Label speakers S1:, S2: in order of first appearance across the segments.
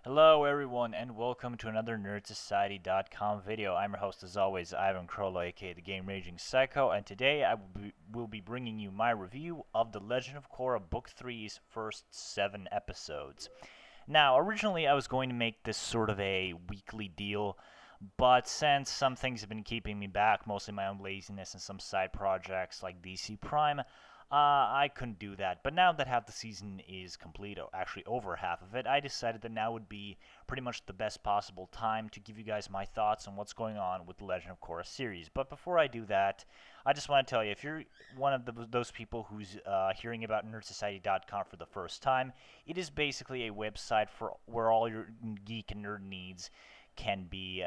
S1: Hello everyone and welcome to another NerdSociety.com video. I'm your host as always, Ivan Krolo, aka the Game Raging Psycho, and today I will be bringing you my review of The Legend of Korra Book Three's first 7 episodes. Now, originally I was going to make this sort of a weekly deal, but since some things have been keeping me back, mostly my own laziness and some side projects like DC Prime, I couldn't do that. But now that half the season is complete, or actually over half of it, I decided that now would be pretty much the best possible time to give you guys my thoughts on what's going on with the Legend of Korra series. But before I do that, I just want to tell you, if you're one of those people who's hearing about NerdSociety.com for the first time, it is basically a website for where all your geek and nerd needs can be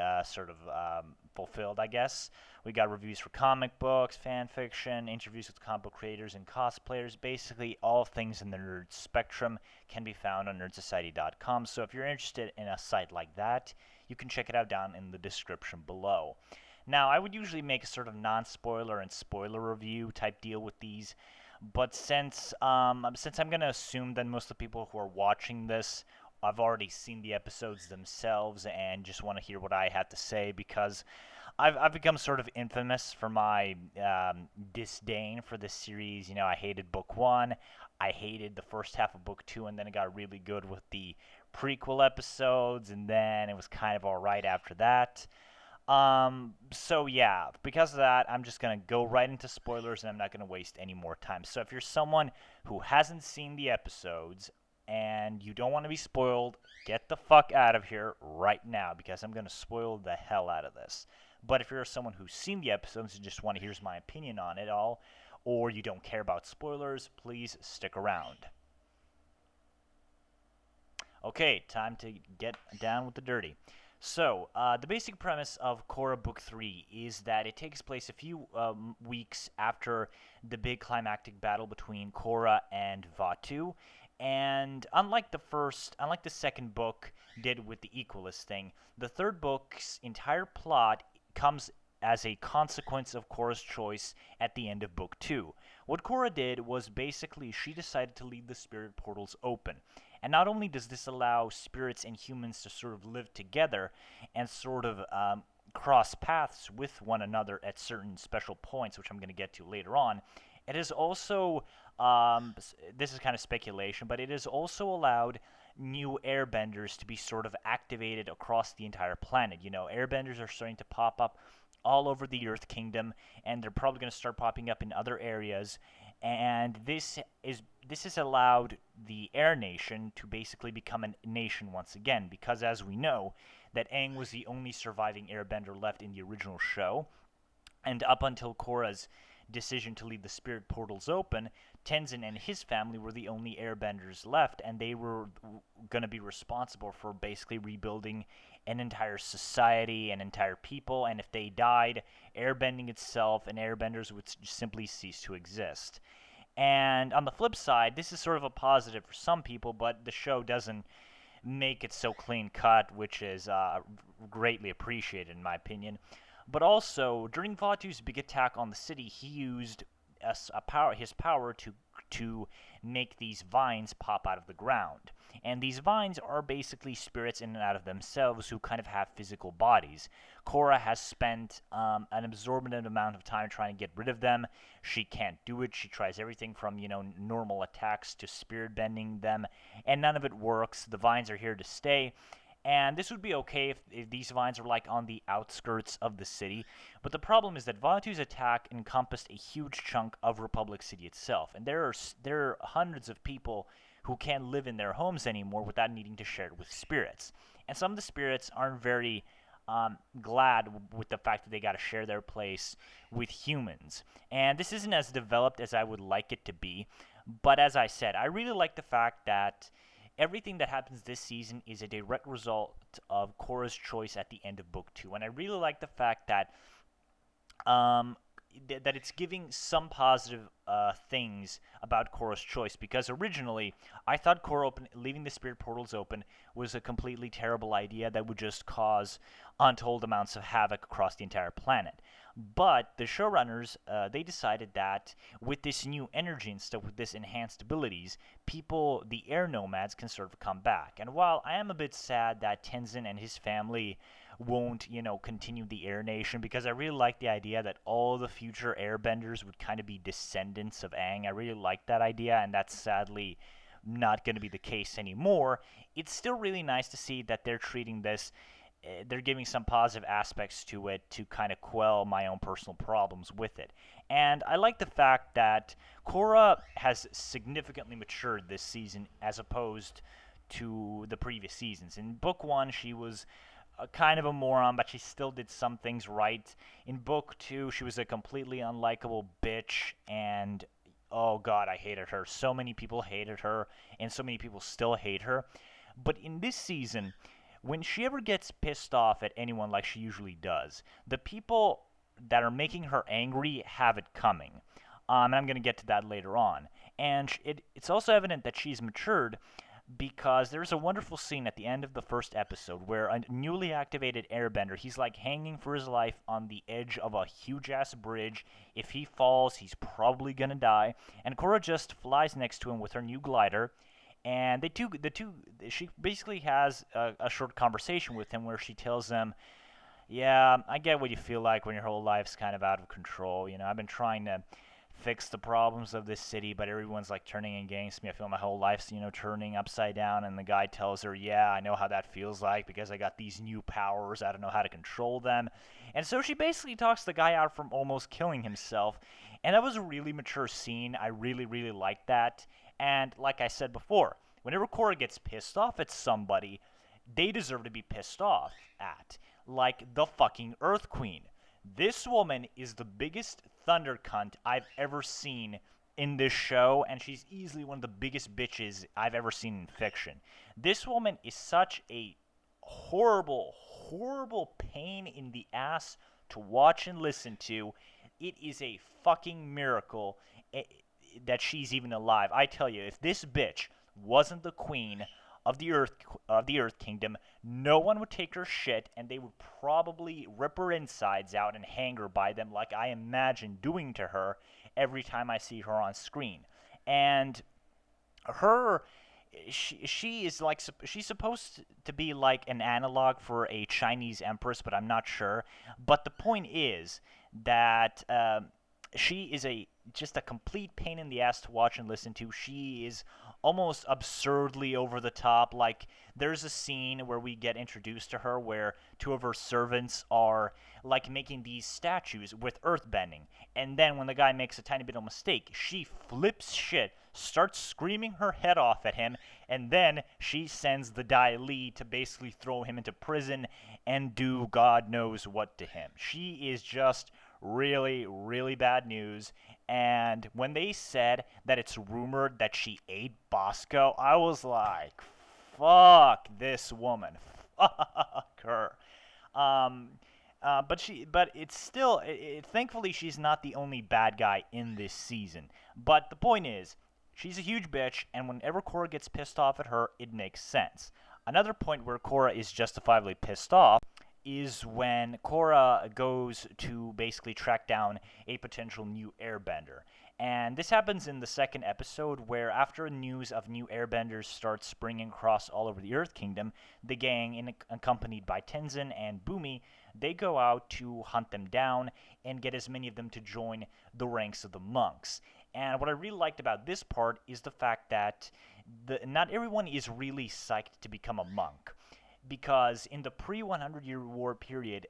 S1: fulfilled, I guess. We got reviews for comic books, fan fiction, interviews with comic book creators and cosplayers. Basically, all things in the nerd spectrum can be found on nerdsociety.com. So if you're interested in a site like that, you can check it out down in the description below. Now, I would usually make a sort of non-spoiler and spoiler review type deal with these, but since I'm gonna assume that most of the people who are watching this I've already seen the episodes themselves and just want to hear what I had to say because I've become sort of infamous for my disdain for this series. You know, I hated book one, I hated the first half of book two, and then it got really good with the prequel episodes, and then it was kind of alright after that. So yeah, because of that, I'm just gonna go right into spoilers and I'm not gonna waste any more time. So if you're someone who hasn't seen the episodes and you don't want to be spoiled, get the fuck out of here right now because I'm gonna spoil the hell out of this. But if you're someone who's seen the episodes and just want to hear my opinion on it all, or you don't care about spoilers, please stick around. Okay, time to get down with the dirty. So, the basic premise of Korra Book 3 is that it takes place a few weeks after the big climactic battle between Korra and Vatu. And unlike the second book did with the Equalist thing, the third book's entire plot comes as a consequence of Korra's choice at the end of Book 2. What Korra did was basically she decided to leave the spirit portals open. And not only does this allow spirits and humans to sort of live together and sort of cross paths with one another at certain special points, which I'm going to get to later on, it is also, this is kind of speculation, but it has also allowed new airbenders to be sort of activated across the entire planet. You know, airbenders are starting to pop up all over the Earth Kingdom, and they're probably going to start popping up in other areas. And this has allowed the Air Nation to basically become a nation once again, because as we know, that Aang was the only surviving airbender left in the original show, and up until Korra's decision to leave the spirit portals open, Tenzin and his family were the only airbenders left, and they were going to be responsible for basically rebuilding an entire society, an entire people, and if they died, airbending itself and airbenders would simply cease to exist. And on the flip side, this is sort of a positive for some people, but the show doesn't make it so clean cut, which is greatly appreciated in my opinion. But also, during Vatu's big attack on the city, he used his power to make these vines pop out of the ground. And these vines are basically spirits in and out of themselves who kind of have physical bodies. Korra has spent an absorbent amount of time trying to get rid of them. She can't do it. She tries everything from, normal attacks to spirit bending them, and none of it works. The vines are here to stay. And this would be okay if these vines are like on the outskirts of the city, but the problem is that Vatu's attack encompassed a huge chunk of Republic City itself, and there are hundreds of people who can't live in their homes anymore without needing to share it with spirits. And some of the spirits aren't very glad with the fact that they got to share their place with humans. And this isn't as developed as I would like it to be, but as I said, I really like the fact that everything that happens this season is a direct result of Korra's choice at the end of book two, and I really like the fact that um, that it's giving some positive things about Korra's choice, because originally I thought leaving the spirit portals open was a completely terrible idea that would just cause untold amounts of havoc across the entire planet. But the showrunners, they decided that with this new energy and stuff, with this enhanced abilities, people, the air nomads, can sort of come back. And while I am a bit sad that Tenzin and his family won't, continue the Air Nation, because I really like the idea that all the future airbenders would kind of be descendants of Aang. I really like that idea, and that's sadly not going to be the case anymore. It's still really nice to see that they're treating this, they're giving some positive aspects to it to kind of quell my own personal problems with it. And I like the fact that Korra has significantly matured this season as opposed to the previous seasons. In book one, she was kind of a moron, but she still did some things right. In book two, she was a completely unlikable bitch, and oh god, I hated her. So many people hated her, and so many people still hate her. But in this season, when she ever gets pissed off at anyone like she usually does, the people that are making her angry have it coming. And I'm going to get to that later on. And it's also evident that she's matured because there's a wonderful scene at the end of the first episode where a newly activated airbender, he's like hanging for his life on the edge of a huge ass bridge. If he falls, he's probably gonna die. And Korra just flies next to him with her new glider, and she basically has a short conversation with him where she tells him, yeah, I get what you feel like when your whole life's kind of out of control. I've been trying to fix the problems of this city, but everyone's like turning against me. I feel my whole life's, turning upside down. And the guy tells her, yeah, I know how that feels like because I got these new powers. I don't know how to control them. And so she basically talks the guy out from almost killing himself. And that was a really mature scene. I really, really liked that. And like I said before, whenever Korra gets pissed off at somebody, they deserve to be pissed off at. Like the fucking Earthqueen. This woman is the biggest thunder cunt I've ever seen in this show, and she's easily one of the biggest bitches I've ever seen in fiction. This woman is such a horrible, horrible pain in the ass to watch and listen to. It is a fucking miracle that she's even alive. I tell you, if this bitch wasn't the queen of the Earth Kingdom, no one would take her shit, and they would probably rip her insides out and hang her by them, like I imagine doing to her every time I see her on screen. And she is like, she's supposed to be like an analog for a Chinese empress, but I'm not sure. But the point is that she is just a complete pain in the ass to watch and listen to. She is almost absurdly over the top. Like, there's a scene where we get introduced to her where two of her servants are like making these statues with earthbending, and then when the guy makes a tiny bit of mistake, she flips shit, starts screaming her head off at him, and then she sends the Dai Li to basically throw him into prison and do God knows what to him. She is just really, really bad news. And when they said that it's rumored that she ate Bosco, I was like, fuck this woman. Fuck her. But it's still, thankfully she's not the only bad guy in this season. But the point is, she's a huge bitch, and whenever Korra gets pissed off at her, it makes sense. Another point where Korra is justifiably pissed off is when Korra goes to basically track down a potential new airbender. And this happens in the second episode, where after news of new airbenders starts springing across all over the Earth Kingdom, the gang, accompanied by Tenzin and Bumi, they go out to hunt them down and get as many of them to join the ranks of the monks. And what I really liked about this part is the fact that not everyone is really psyched to become a monk. Because in the pre-100-year war period,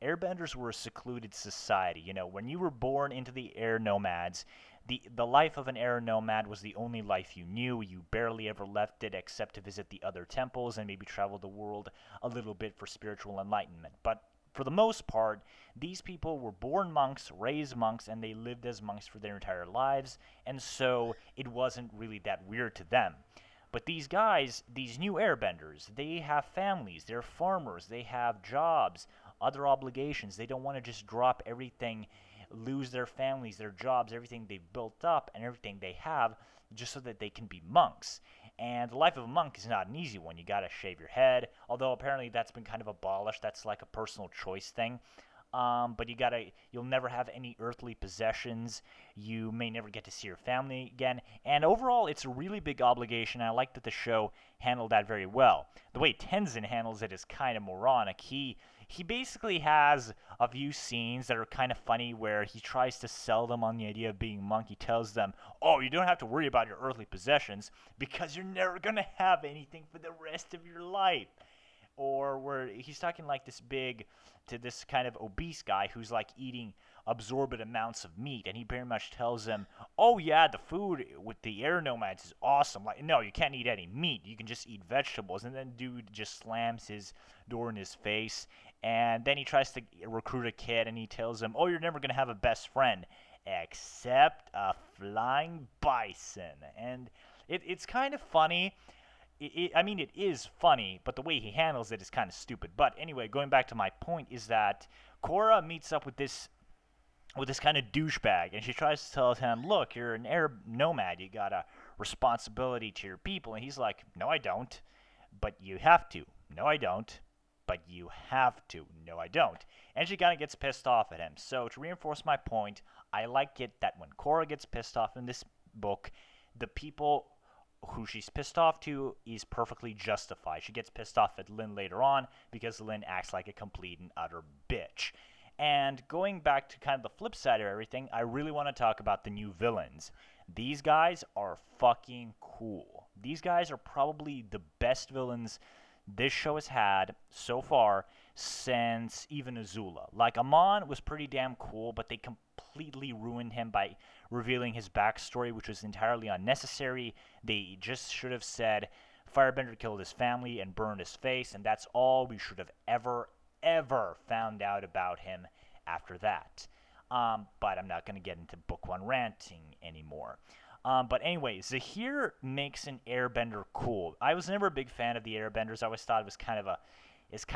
S1: airbenders were a secluded society. When you were born into the air nomads, the life of an air nomad was the only life you knew. You barely ever left it except to visit the other temples and maybe travel the world a little bit for spiritual enlightenment. But for the most part, these people were born monks, raised monks, and they lived as monks for their entire lives, and so it wasn't really that weird to them. But these guys, these new airbenders, they have families, they're farmers, they have jobs, other obligations. They don't want to just drop everything lose their families, their jobs, everything they've built up, and everything they have, just so that they can be monks. And the life of a monk is not an easy one. You gotta shave your head, although apparently that's been kind of abolished. That's like a personal choice thing. But you'll never have any earthly possessions. You may never get to see your family again. And overall, it's a really big obligation. I like that the show handled that very well. The way Tenzin handles it is kind of moronic. He basically has a few scenes that are kind of funny where he tries to sell them on the idea of being monk. He tells them, "Oh, you don't have to worry about your earthly possessions because you're never gonna have anything for the rest of your life." Or where he's talking like this big to this kind of obese guy who's like eating absorbent amounts of meat, and he very much tells him, "Oh yeah, the food with the air nomads is awesome. Like, no, you can't eat any meat. You can just eat vegetables." And then dude just slams his door in his face, and then he tries to recruit a kid, and he tells him, "Oh, you're never gonna have a best friend except a flying bison." And it's kind of funny. I mean, it is funny, but the way he handles it is kind of stupid. But anyway, going back to my point is that Korra meets up with this kind of douchebag, and she tries to tell him, "Look, you're an Arab nomad. You got a responsibility to your people." And he's like, "No, I don't. But you have to." "No, I don't. But you have to." "No, I don't." And she kind of gets pissed off at him. So to reinforce my point, I like it that when Korra gets pissed off in this book, the people who she's pissed off to is perfectly justified. She gets pissed off at Lin later on because Lin acts like a complete and utter bitch. And going back to kind of the flip side of everything, I really want to talk about the new villains. These guys are fucking cool. These guys are probably the best villains this show has had so far since even Azula. Like, Amon was pretty damn cool, but they completely ruined him by revealing his backstory, which was entirely unnecessary. They just should have said Firebender killed his family and burned his face, and that's all we should have ever found out about him after that. But I'm not going to get into book one ranting anymore. But anyway, Zahir makes an airbender cool. I was never a big fan of the airbenders. I always thought it was kind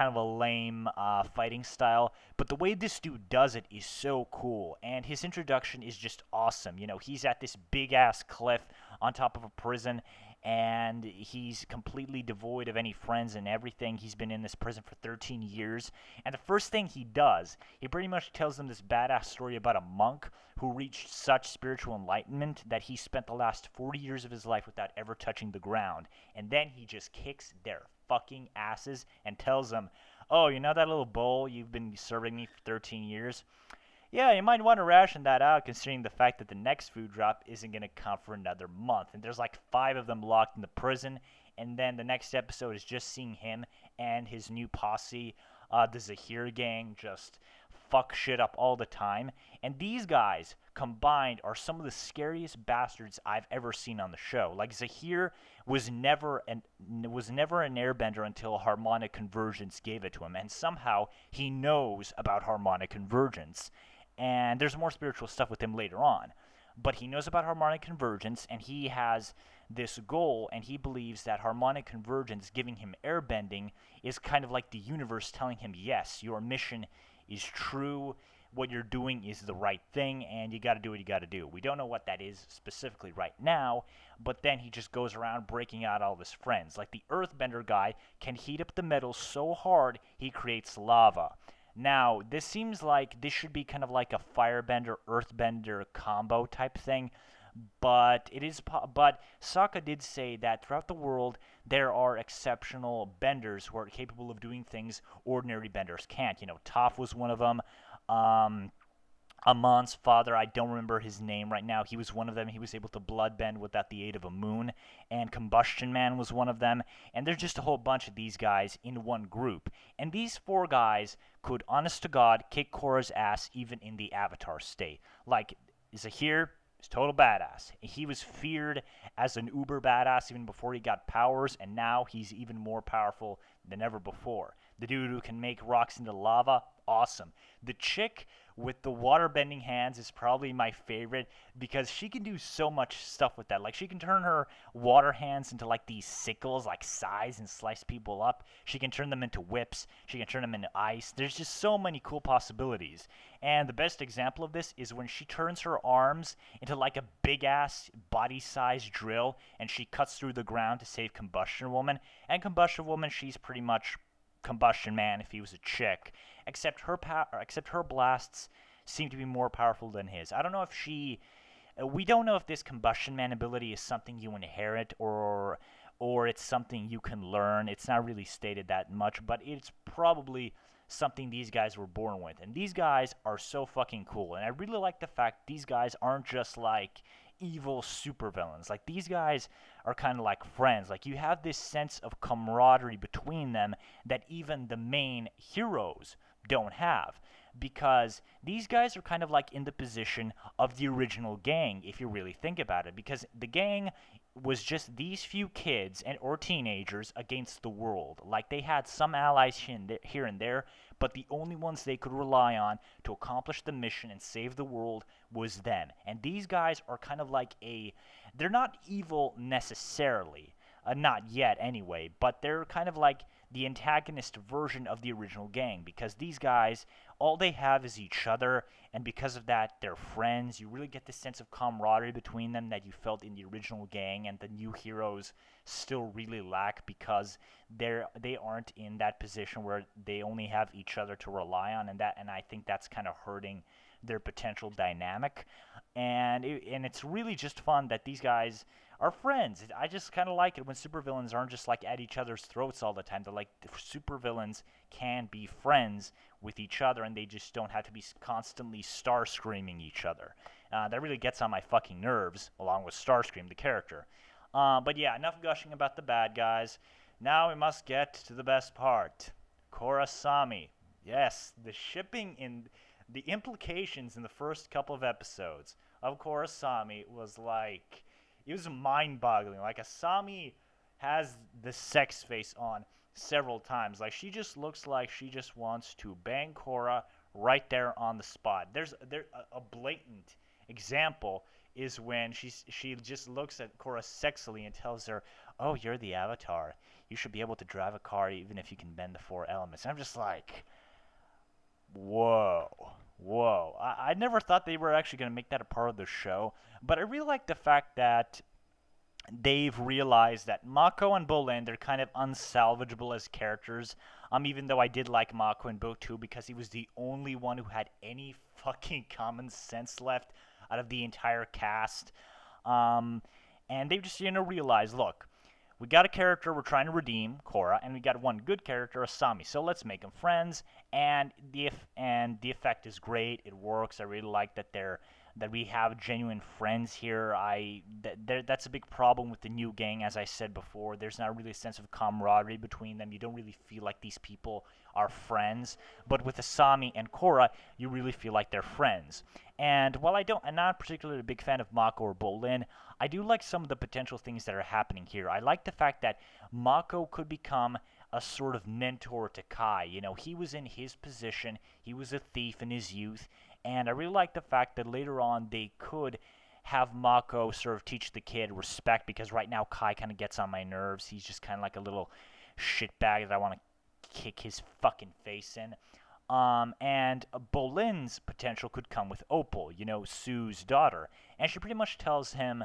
S1: of a lame fighting style. But the way this dude does it is so cool, and his introduction is just awesome. You know, he's at this big ass cliff on top of a prison, and he's completely devoid of any friends and everything. He's been in this prison for 13 years, and the first thing he does, he pretty much tells them this badass story about a monk who reached such spiritual enlightenment that he spent the last 40 years of his life without ever touching the ground. And then he just kicks their fucking asses and tells them, "Oh, you know that little bowl you've been serving me for 13 years? Yeah, you might want to ration that out considering the fact that the next food drop isn't going to come for another month." And there's like 5 of them locked in the prison, and then the next episode is just seeing him and his new posse, the Zahir Gang, just fuck shit up all the time. And these guys combined are some of the scariest bastards I've ever seen on the show. Like, Zahir was never an airbender until harmonic convergence gave it to him, and somehow he knows about harmonic convergence. And there's more spiritual stuff with him later on. But he knows about harmonic convergence, and he has this goal, and he believes that harmonic convergence giving him airbending is kind of like the universe telling him, yes, your mission is true, what you're doing is the right thing, and you got to do what you got to do. We don't know what that is specifically right now, but then he just goes around breaking out all of his friends. Like, the earthbender guy can heat up the metal so hard he creates lava. Now, this seems like this should be kind of like a firebender earthbender combo type thing, but Sokka did say that throughout the world there are exceptional benders who are capable of doing things ordinary benders can't. You know, Toph was one of them. Amon's father, I don't remember his name right now. He was one of them. He was able to bloodbend without the aid of a moon. And Combustion Man was one of them. And there's just a whole bunch of these guys in one group. And these 4 guys could, honest to God, kick Korra's ass even in the Avatar state. Like, Zahir is total badass. He was feared as an uber badass even before he got powers, and now he's even more powerful than ever before. The dude who can make rocks into lava, awesome. The chick with the water bending hands is probably my favorite because she can do so much stuff with that. Like she can turn her water hands into like these sickles, like size and slice people up. She can turn them into whips. She can turn them into ice. There's just so many cool possibilities. And the best example of this is when she turns her arms into like a big ass body size drill and she cuts through the ground to save Combustion Woman. And Combustion Woman, she's pretty much Combustion Man if he was a chick, except her blasts seem to be more powerful than his. I don't know if she we don't know if this Combustion Man ability is something you inherit or it's something you can learn. It's not really stated that much, but it's probably something these guys were born with. And these guys are so fucking cool. And I really like the fact these guys aren't just like evil supervillains. Like these guys are kind of like friends. Like you have this sense of camaraderie between them that even the main heroes don't have, because these guys are kind of like in the position of the original gang if you really think about it, because the gang was just these few kids and or teenagers against the world. Like they had some allies here and there, but the only ones they could rely on to accomplish the mission and save the world was them. And these guys are kind of like they're not evil necessarily, not yet anyway, but they're kind of like the antagonist version of the original gang, because these guys, all they have is each other, and because of that, they're friends. You really get this sense of camaraderie between them that you felt in the original gang, and the new heroes still really lack because they aren't in that position where they only have each other to rely on, and I think that's kind of hurting their potential dynamic. And it's really just fun that these guys are friends. I just kind of like it when supervillains aren't just like at each other's throats all the time. They're like supervillains can be friends with each other, and they just don't have to be constantly star screaming each other. That really gets on my fucking nerves, along with Starscream, the character. But yeah, enough gushing about the bad guys. Now we must get to the best part. Korrasami. Yes, the shipping in the implications in the first couple of episodes of Korrasami was like, it was mind-boggling. Like Asami has the sex face on several times. Like she just looks like she just wants to bang Korra right there on the spot. There's a blatant example is when she just looks at Korra sexily and tells her, "Oh, you're the Avatar. You should be able to drive a car even if you can bend the four elements." And I'm just like, whoa, whoa. I never thought they were actually going to make that a part of the show, but I really like the fact that they've realized that Mako and Bolin, they're kind of unsalvageable as characters. Even though I did like Mako in Book 2 because he was the only one who had any fucking common sense left out of the entire cast. Um, and they've just, realized, look, we got a character we're trying to redeem, Korra, and we got one good character, Asami. So let's make them friends, and the effect is great. It works. I really like that we have genuine friends here. That's a big problem with the new gang, as I said before. There's not really a sense of camaraderie between them. You don't really feel like these people are friends. But with Asami and Korra, you really feel like they're friends. And while I'm not particularly a big fan of Mako or Bolin, I do like some of the potential things that are happening here. I like the fact that Mako could become a sort of mentor to Kai. He was in his position. He was a thief in his youth. And I really like the fact that later on they could have Mako sort of teach the kid respect, because right now Kai kind of gets on my nerves. He's just kind of like a little shitbag that I want to kick his fucking face in. And Bolin's potential could come with Opal, Sue's daughter. And she pretty much tells him,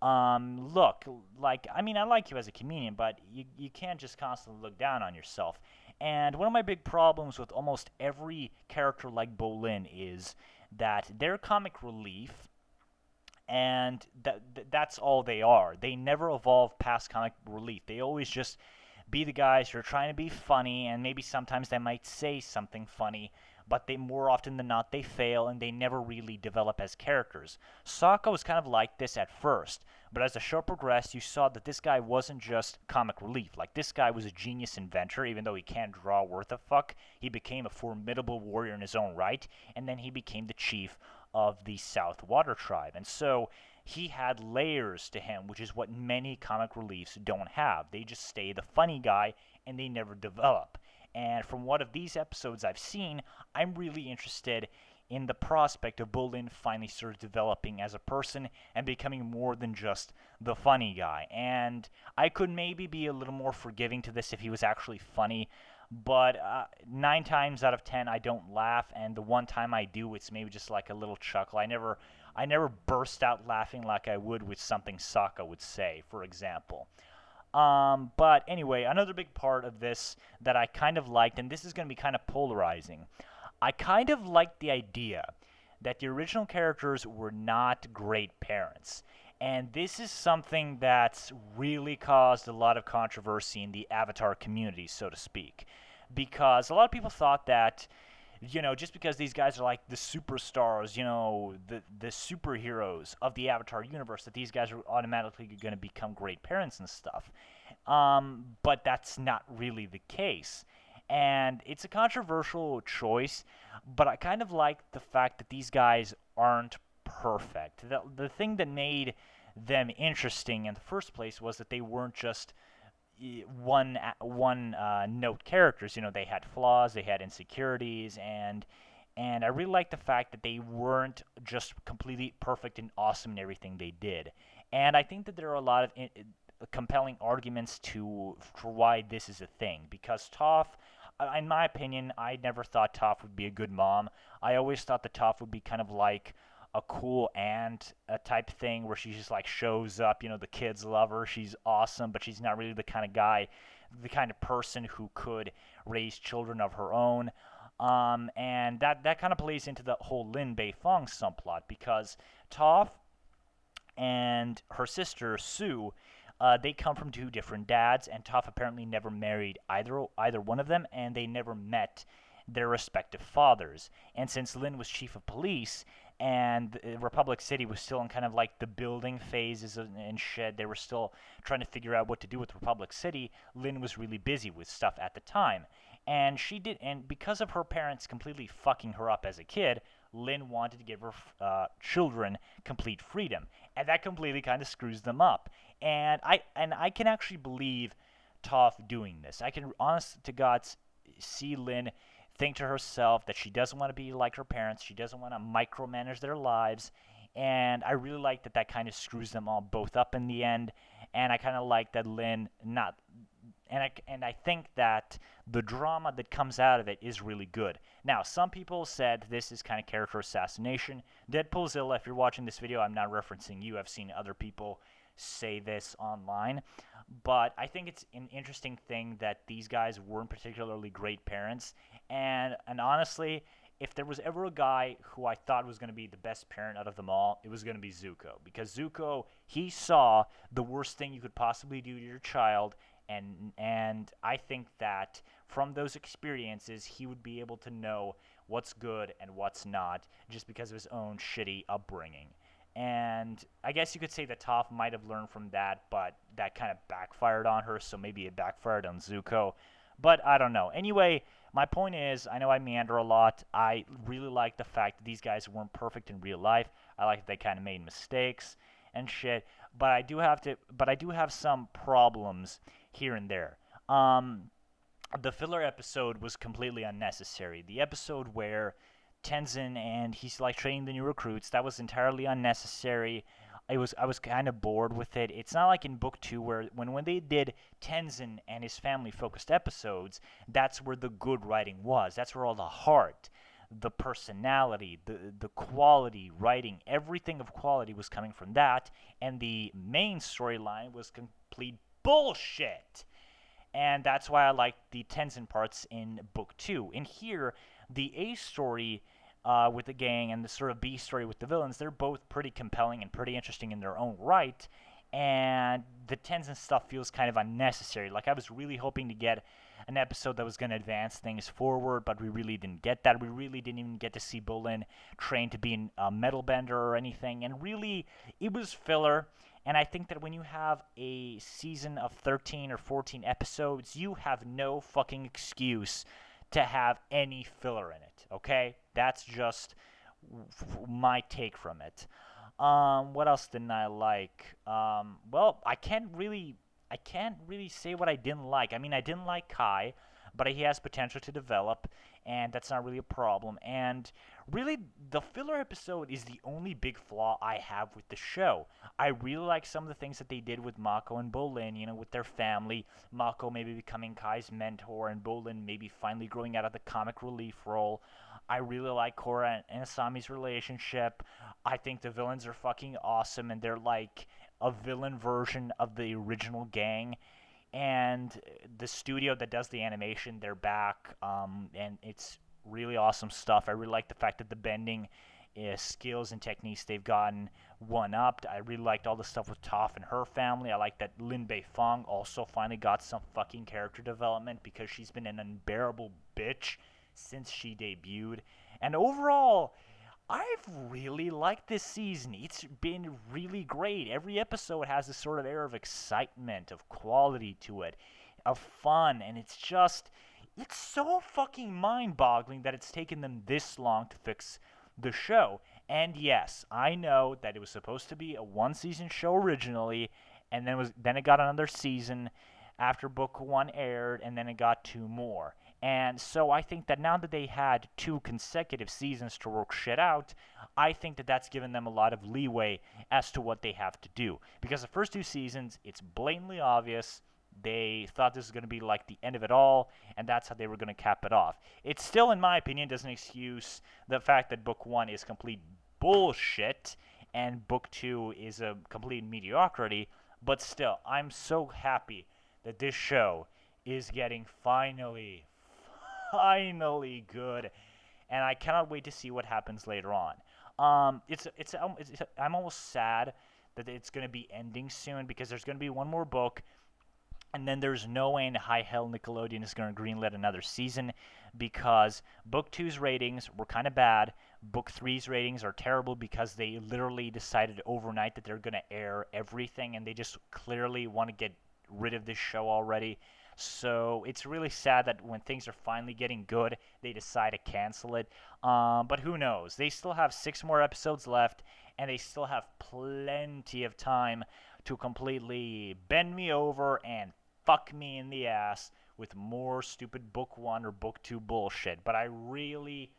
S1: look, like, I mean, I like you as a comedian, but you can't just constantly look down on yourself. And one of my big problems with almost every character like Bolin is that they're comic relief, and that's all they are. They never evolve past comic relief. They always just be the guys who are trying to be funny, and maybe sometimes they might say something funny, but they more often than not they fail, and they never really develop as characters. Sokka was kind of like this at first, but as the show progressed, you saw that this guy wasn't just comic relief. Like, this guy was a genius inventor. Even though he can't draw worth a fuck, he became a formidable warrior in his own right, and then he became the chief of the South Water Tribe. And so he had layers to him, which is what many comic reliefs don't have. They just stay the funny guy, and they never develop. And from one of these episodes I've seen, I'm really interested in the prospect of Bolin finally sort of developing as a person and becoming more than just the funny guy. And I could maybe be a little more forgiving to this if he was actually funny, but 9 times out of 10 I don't laugh, and the one time I do, it's maybe just like a little chuckle. I never burst out laughing like I would with something Sokka would say, for example. But anyway, another big part of this that I kind of liked, and this is going to be kind of polarizing, I kind of liked the idea that the original characters were not great parents. And this is something that's really caused a lot of controversy in the Avatar community, so to speak. Because a lot of people thought that, just because these guys are like the superstars, the superheroes of the Avatar universe, that these guys are automatically going to become great parents and stuff. But that's not really the case. And it's a controversial choice, but I kind of like the fact that these guys aren't perfect. The thing that made them interesting in the first place was that they weren't just one note characters. They had flaws, they had insecurities, and I really like the fact that they weren't just completely perfect and awesome in everything they did. And I think that there are a lot of compelling arguments for why this is a thing. Because Toph, in my opinion, I never thought Toph would be a good mom. I always thought that Toph would be kind of like a cool aunt type thing where she just like shows up. The kids love her. She's awesome, but she's not really the kind of guy, the kind of person who could raise children of her own. And that kind of plays into the whole Lin Beifong subplot, because Toph and her sister Sue, they come from two different dads, and Toph apparently never married either one of them, and they never met their respective fathers. And since Lin was chief of police, and Republic City was still in kind of like the building phases and shit, they were still trying to figure out what to do with Republic City. Lin was really busy with stuff at the time, and because of her parents completely fucking her up as a kid, Lin wanted to give her children complete freedom, and that completely kind of screws them up. And I can actually believe Toph doing this. I can, honest to God, see Lin think to herself that she doesn't want to be like her parents. She doesn't want to micromanage their lives, and I really like that kind of screws them all both up in the end. And I kind of like that Lin not. And I think that the drama that comes out of it is really good. Now, some people said this is kind of character assassination. Deadpoolzilla, if you're watching this video, I'm not referencing you. I've seen other people say this online. But I think it's an interesting thing that these guys weren't particularly great parents. And honestly, if there was ever a guy who I thought was going to be the best parent out of them all, it was going to be Zuko. Because Zuko, he saw the worst thing you could possibly do to your child, and I think that from those experiences, he would be able to know what's good and what's not, just because of his own shitty upbringing. And I guess you could say that Toph might have learned from that, but that kind of backfired on her, so maybe it backfired on Zuko. But I don't know. Anyway, my point is, I know I meander a lot. I really like the fact that these guys weren't perfect in real life. I like that they kind of made mistakes and shit. But I do have some problems here and there. The filler episode was completely unnecessary. The episode where Tenzin and he's like training the new recruits, that was entirely unnecessary. I was kind of bored with it. It's not like in book 2 where when they did Tenzin and his family focused episodes, that's where the good writing was. That's where all the heart, the personality, the quality writing, everything of quality was coming from that, and the main storyline was complete bullshit. And that's why I like the Tenzin parts in book 2. In here, the A story with the gang and the sort of B story with the villains, they're both pretty compelling and pretty interesting in their own right. And the Tenzin stuff feels kind of unnecessary. Like, I was really hoping to get an episode that was going to advance things forward, but we really didn't get that. We really didn't even get to see Bolin train to be a metal bender or anything. And really, it was filler. And I think that when you have a season of 13 or 14 episodes, you have no fucking excuse to have any filler in it, okay? That's just my take from it. What else didn't I like? Well, I can't really say what I didn't like. I mean, I didn't like Kai, but he has potential to develop, and that's not really a problem. And really, the filler episode is the only big flaw I have with the show. I really like some of the things that they did with Mako and Bolin, with their family. Mako maybe becoming Kai's mentor, and Bolin maybe finally growing out of the comic relief role. I really like Korra and Asami's relationship. I think the villains are fucking awesome, and they're like a villain version of the original gang. And the studio that does the animation, they're back, and it's really awesome stuff. I really like the fact that the bending skills and techniques they've gotten one upped. I really liked all the stuff with Toph and her family. I like that Lin Bei Fong also finally got some fucking character development because she's been an unbearable bitch since she debuted. And overall, I've really liked this season. It's been really great. Every episode has this sort of air of excitement, of quality to it, of fun, and it's so fucking mind-boggling that it's taken them this long to fix the show. And yes, I know that it was supposed to be a one-season show originally, and then it got another season after book 1 aired, and then it got 2 more. And so I think that now that they had 2 consecutive seasons to work shit out, I think that that's given them a lot of leeway as to what they have to do. Because the first 2 seasons, it's blatantly obvious they thought this was going to be like the end of it all, and that's how they were going to cap it off. It still, in my opinion, doesn't excuse the fact that book 1 is complete bullshit and book 2 is a complete mediocrity, but still, I'm so happy that this show is getting finally good, and I cannot wait to see what happens later on. I'm almost sad that it's going to be ending soon because there's going to be one more book, and then there's no way in high hell Nickelodeon is going to greenlit another season because Book 2's ratings were kind of bad. Book 3's ratings are terrible because they literally decided overnight that they're going to air everything, and they just clearly want to get rid of this show already. So it's really sad that when things are finally getting good, they decide to cancel it. But who knows? They still have 6 more episodes left, and they still have plenty of time to completely bend me over and fuck me in the ass with more stupid book 1 or book 2 bullshit. But I really,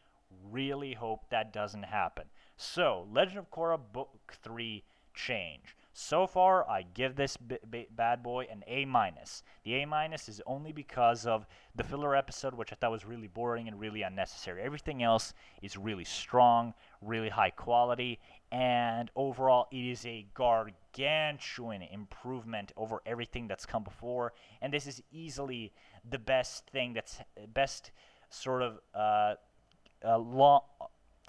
S1: really hope that doesn't happen. So, Legend of Korra book 3 change. So far, I give this bad boy an A-. The A- is only because of the filler episode, which I thought was really boring and really unnecessary. Everything else is really strong, really high quality, and overall, it is a gargantuan improvement over everything that's come before. And this is easily the best thing best sort of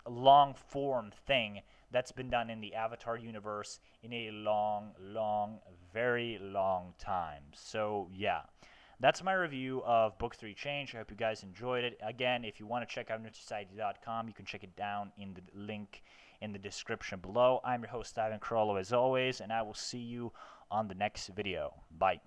S1: long form thing that's been done in the Avatar universe in a long, very long time. So, yeah. That's my review of Book 3 Change. I hope you guys enjoyed it. Again, if you want to check out NerdSociety.com, you can check it down in the link in the description below. I'm your host, Ivan Carollo, as always, and I will see you on the next video. Bye.